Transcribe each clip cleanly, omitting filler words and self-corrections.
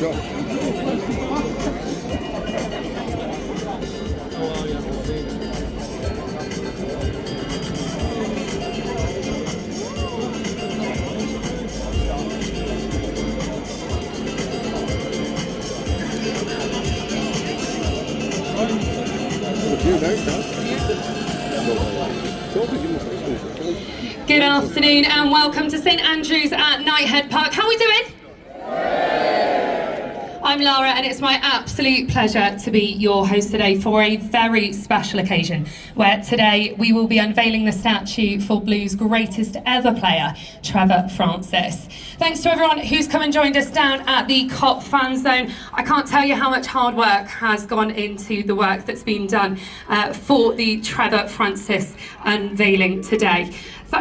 Good afternoon and welcome to St Andrews at Knighthead Park. How are we doing? I'm Lara and it's my absolute pleasure to be your host today for a very special occasion where today we will be unveiling the statue for Blues' greatest ever player, Trevor Francis. Thanks to everyone who's come and joined us down at the COP Fan Zone. I can't tell you how much hard work has gone into the work that's been done for the Trevor Francis unveiling today.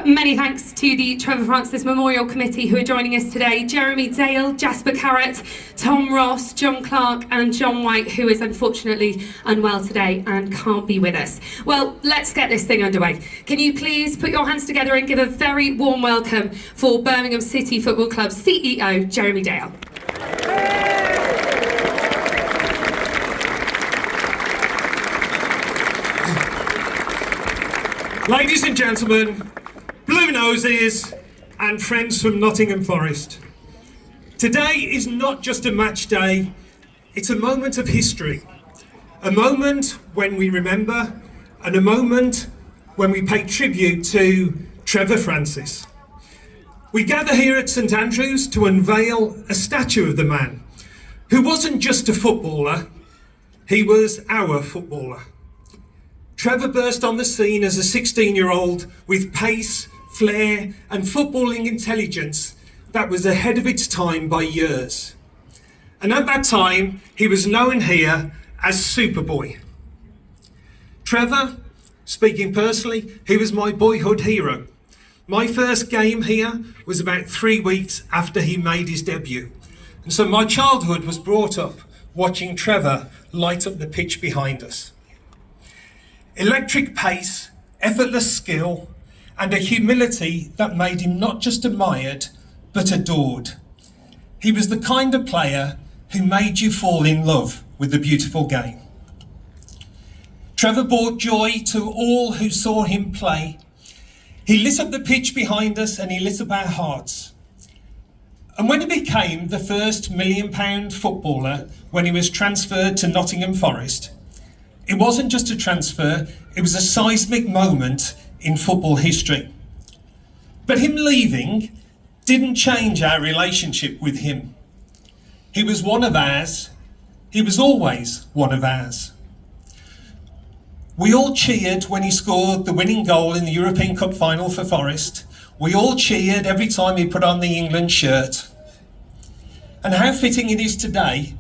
Many thanks to the Trevor Francis Memorial Committee who are joining us today. Jeremy Dale, Jasper Carrott, Tom Ross, John Clark and John White, who is unfortunately unwell today and can't be with us. Well, let's get this thing underway. Can you please put your hands together and give a very warm welcome for Birmingham City Football Club's CEO, Jeremy Dale. Ladies and gentlemen, Blue Noses and friends from Nottingham Forest. Today is not just a match day, it's a moment of history. A moment when we remember and a moment when we pay tribute to Trevor Francis. We gather here at St Andrews to unveil a statue of the man who wasn't just a footballer, he was our footballer. Trevor burst on the scene as a 16-year-old with pace, flair and footballing intelligence that was ahead of its time by years. And at that time, he was known here as Superboy. Trevor, speaking personally, he was my boyhood hero. My first game here was about 3 weeks after he made his debut. And so my childhood was brought up watching Trevor light up the pitch behind us. Electric pace, effortless skill, and a humility that made him not just admired, but adored. He was the kind of player who made you fall in love with the beautiful game. Trevor brought joy to all who saw him play. He lit up the pitch behind us and he lit up our hearts. And when he became the first £1 million footballer, when he was transferred to Nottingham Forest, it wasn't just a transfer, it was a seismic moment in football history. But him leaving didn't change our relationship with him. He was one of ours. He was always one of ours. We all cheered when he scored the winning goal in the European Cup final for Forest. We all cheered every time he put on the England shirt. And how fitting it is today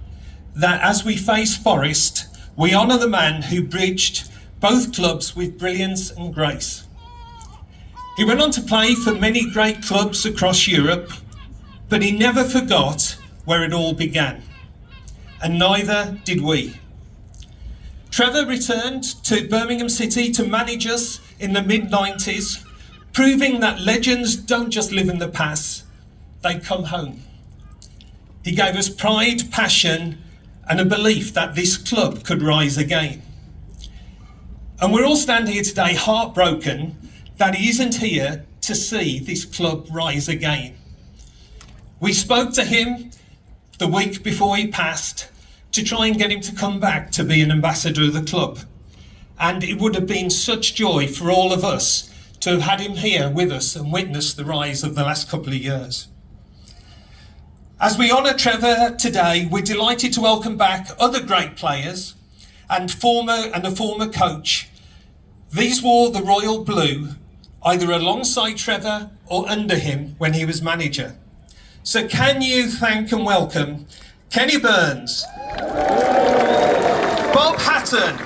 that as we face Forest, we honour the man who bridged both clubs with brilliance and grace. He went on to play for many great clubs across Europe, but he never forgot where it all began, and neither did we. Trevor returned to Birmingham City to manage us in the mid-90s, proving that legends don't just live in the past, they come home. He gave us pride, passion, and a belief that this club could rise again. And we're all standing here today heartbroken that he isn't here to see this club rise again. We spoke to him the week before he passed to try and get him to come back to be an ambassador of the club. And it would have been such joy for all of us to have had him here with us and witness the rise of the last couple of years. As we honour Trevor today, we're delighted to welcome back other great players and a former coach. These wore the royal blue, either alongside Trevor or under him when he was manager. So can you thank and welcome Kenny Burns, Bob Hatton,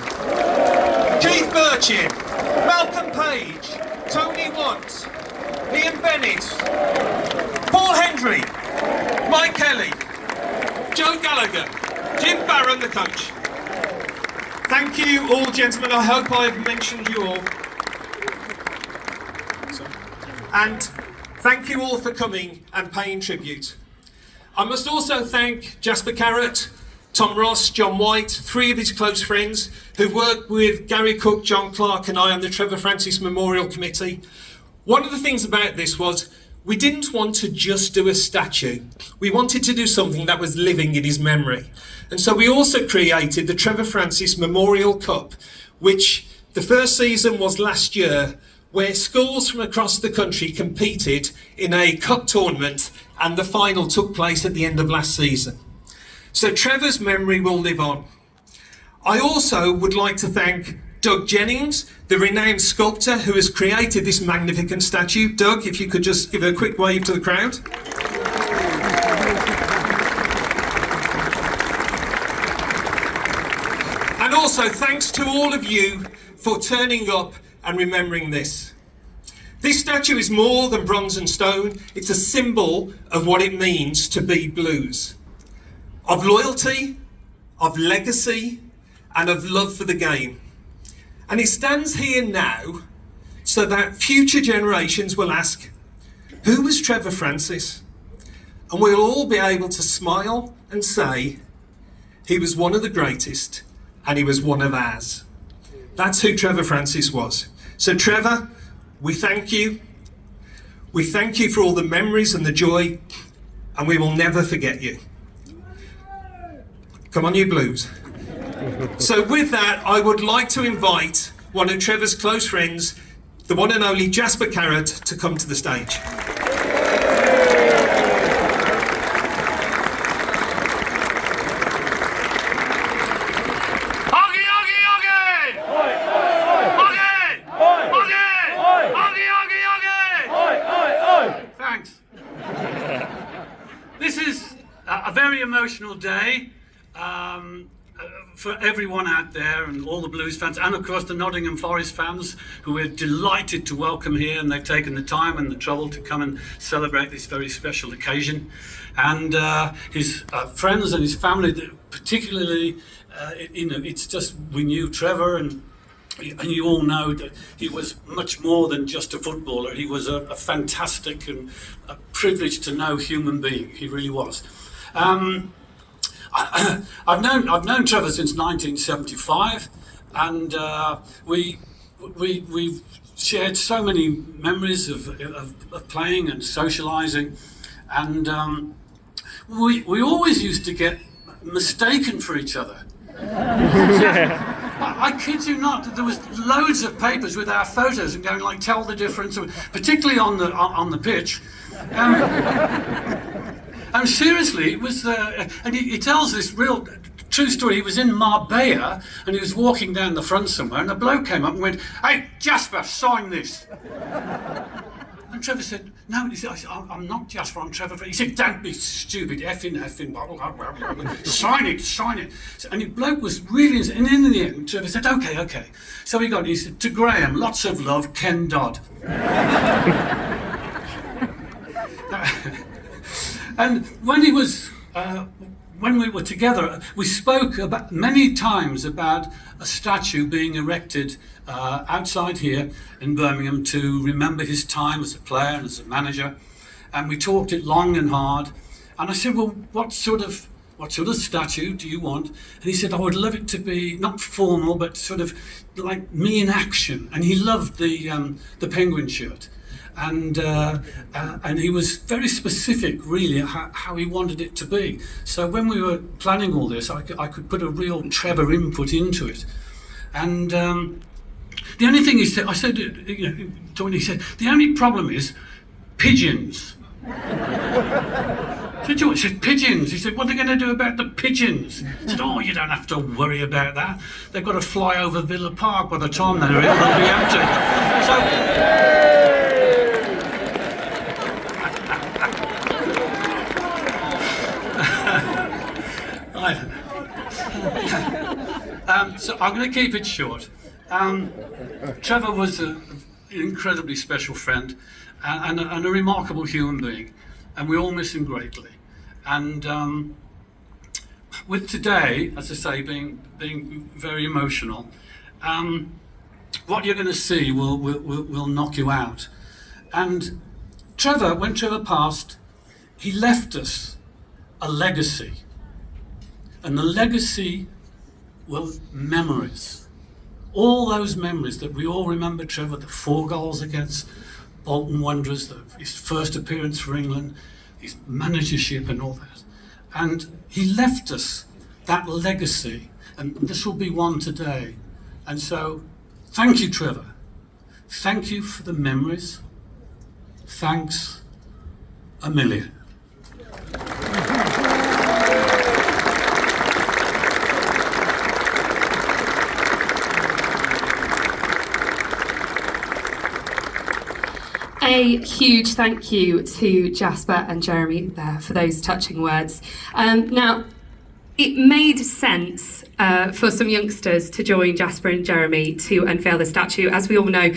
Keith Birchin, Malcolm Page, Tony Watt, Ian Bennett, Paul Hendry, Mike Kelly, Joe Gallagher, Jim Barron, the coach. Thank you all, gentlemen. I hope I've mentioned you all. And thank you all for coming and paying tribute. I must also thank Jasper Carrott, Tom Ross, John White, three of his close friends who worked with Gary Cook, John Clark and I on the Trevor Francis Memorial Committee. One of the things about this was we didn't want to just do a statue. We wanted to do something that was living in his memory. And so we also created the Trevor Francis Memorial Cup, which the first season was last year, where schools from across the country competed in a cup tournament, and the final took place at the end of last season. So Trevor's memory will live on. I also would like to thank Doug Jennings, the renowned sculptor who has created this magnificent statue. Doug, if you could just give a quick wave to the crowd. And also thanks to all of you for turning up and remembering this. This statue is more than bronze and stone. It's a symbol of what it means to be Blues. Of loyalty, of legacy, and of love for the game. And it stands here now so that future generations will ask, who was Trevor Francis? And we'll all be able to smile and say, he was one of the greatest and he was one of ours. That's who Trevor Francis was. So Trevor, we thank you. We thank you for all the memories and the joy, and we will never forget you. Come on, you Blues. So with that, I would like to invite one of Trevor's close friends, the one and only Jasper Carrott, to come to the stage. Thanks. This is a very emotional day for everyone out there and all the Blues fans, and of course the Nottingham Forest fans, who we're delighted to welcome here, and they've taken the time and the trouble to come and celebrate this very special occasion. And his friends and his family, particularly, it's just, we knew Trevor, and you all know that he was much more than just a footballer. He was a fantastic and a privileged to know human being. He really was. I've known Trevor since 1975, and we've shared so many memories of playing and socialising, and we always used to get mistaken for each other. I kid you not, there was loads of papers with our photos and going like, tell the difference, particularly on the pitch. And seriously, it was, and he tells this real true story. He was in Marbella and he was walking down the front somewhere, and a bloke came up and went, "Hey, Jasper, sign this." And Trevor said, "No," he said, "I'm not Jasper, I'm Trevor." He said, "Don't be stupid, effing, sign it. And the bloke was really, and in the end, Trevor said, okay. So he said, "To Graham, lots of love, Ken Dodd." And when we were together, we spoke about many times about a statue being erected outside here in Birmingham to remember his time as a player and as a manager. And we talked it long and hard. And I said, "Well, what sort of statue do you want?" And he said, "I would love it to be not formal, but sort of like me in action." And he loved the penguin shirt. And he was very specific, really, how he wanted it to be. So when we were planning all this, I could put a real Trevor input into it. And the only thing he said, he said, "The only problem is pigeons." I said, "Pigeons?" He said, "What are they going to do about the pigeons?" I said, "Oh, you don't have to worry about that. They've got to fly over Villa Park by the time they're in, they'll be empty." So I'm going to keep it short. Trevor was an incredibly special friend and a remarkable human being, and we all miss him greatly. And with today, as I say, being very emotional, what you're going to see will knock you out. And Trevor, when Trevor passed, he left us a legacy. And the legacy were memories. All those memories that we all remember, Trevor, the 4 goals against Bolton Wanderers, his first appearance for England, his managership and all that. And he left us that legacy, and this will be one today. And so, thank you, Trevor. Thank you for the memories. Thanks a million. A huge thank you to Jasper and Jeremy there for those touching words. Now, it made sense for some youngsters to join Jasper and Jeremy to unveil the statue. As we all know,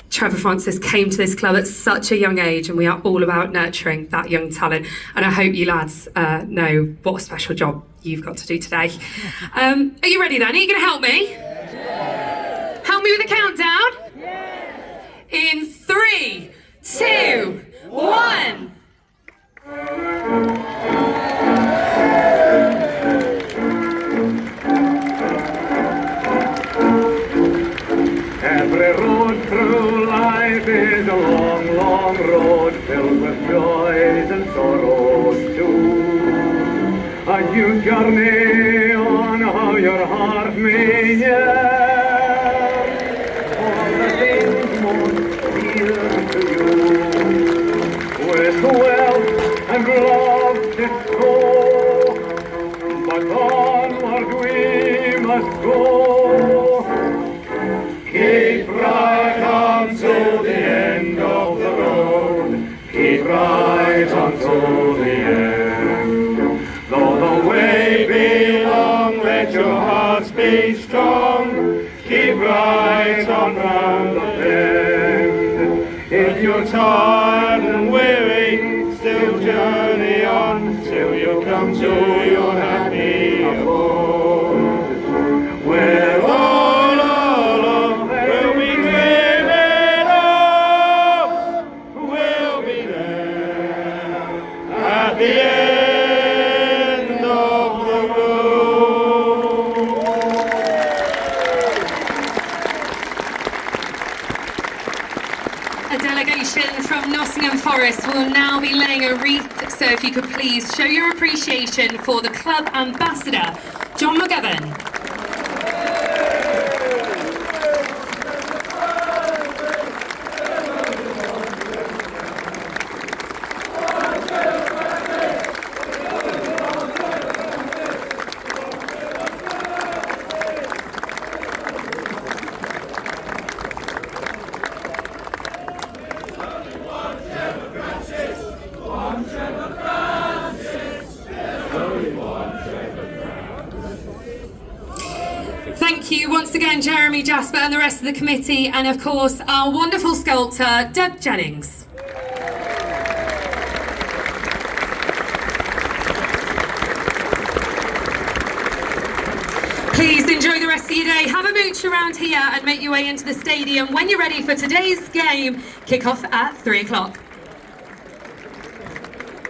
Trevor Francis came to this club at such a young age, and we are all about nurturing that young talent. And I hope you lads know what a special job you've got to do today. Are you ready then? Are you going to help me? Yeah. Help me with the countdown? Yeah. In 3, 2, 1. Every road through life is a long, long road filled with joys and sorrows too. A new journey on how your heart may yearn. All the things most dear to you, with wealth and love to go, but onward we must go. Keep right on to the end of the road. Keep right on to the end. Though the way be long, let your hearts be strong. Keep right on round the bend. If you're tired and weary, still journey on till you come to your happy abode. Where all alone will be dreaming of, we'll be there at the end of the road. A delegation from Nottingham Forest will now be laying a wreath, so if you could please show your appreciation for the club ambassador, John McGovern. Thank you once again, Jeremy, Jasper and the rest of the committee, and of course our wonderful sculptor, Doug Jennings. Please enjoy the rest of your day. Have a mooch around here and make your way into the stadium when you're ready for today's game, kick-off at 3 o'clock.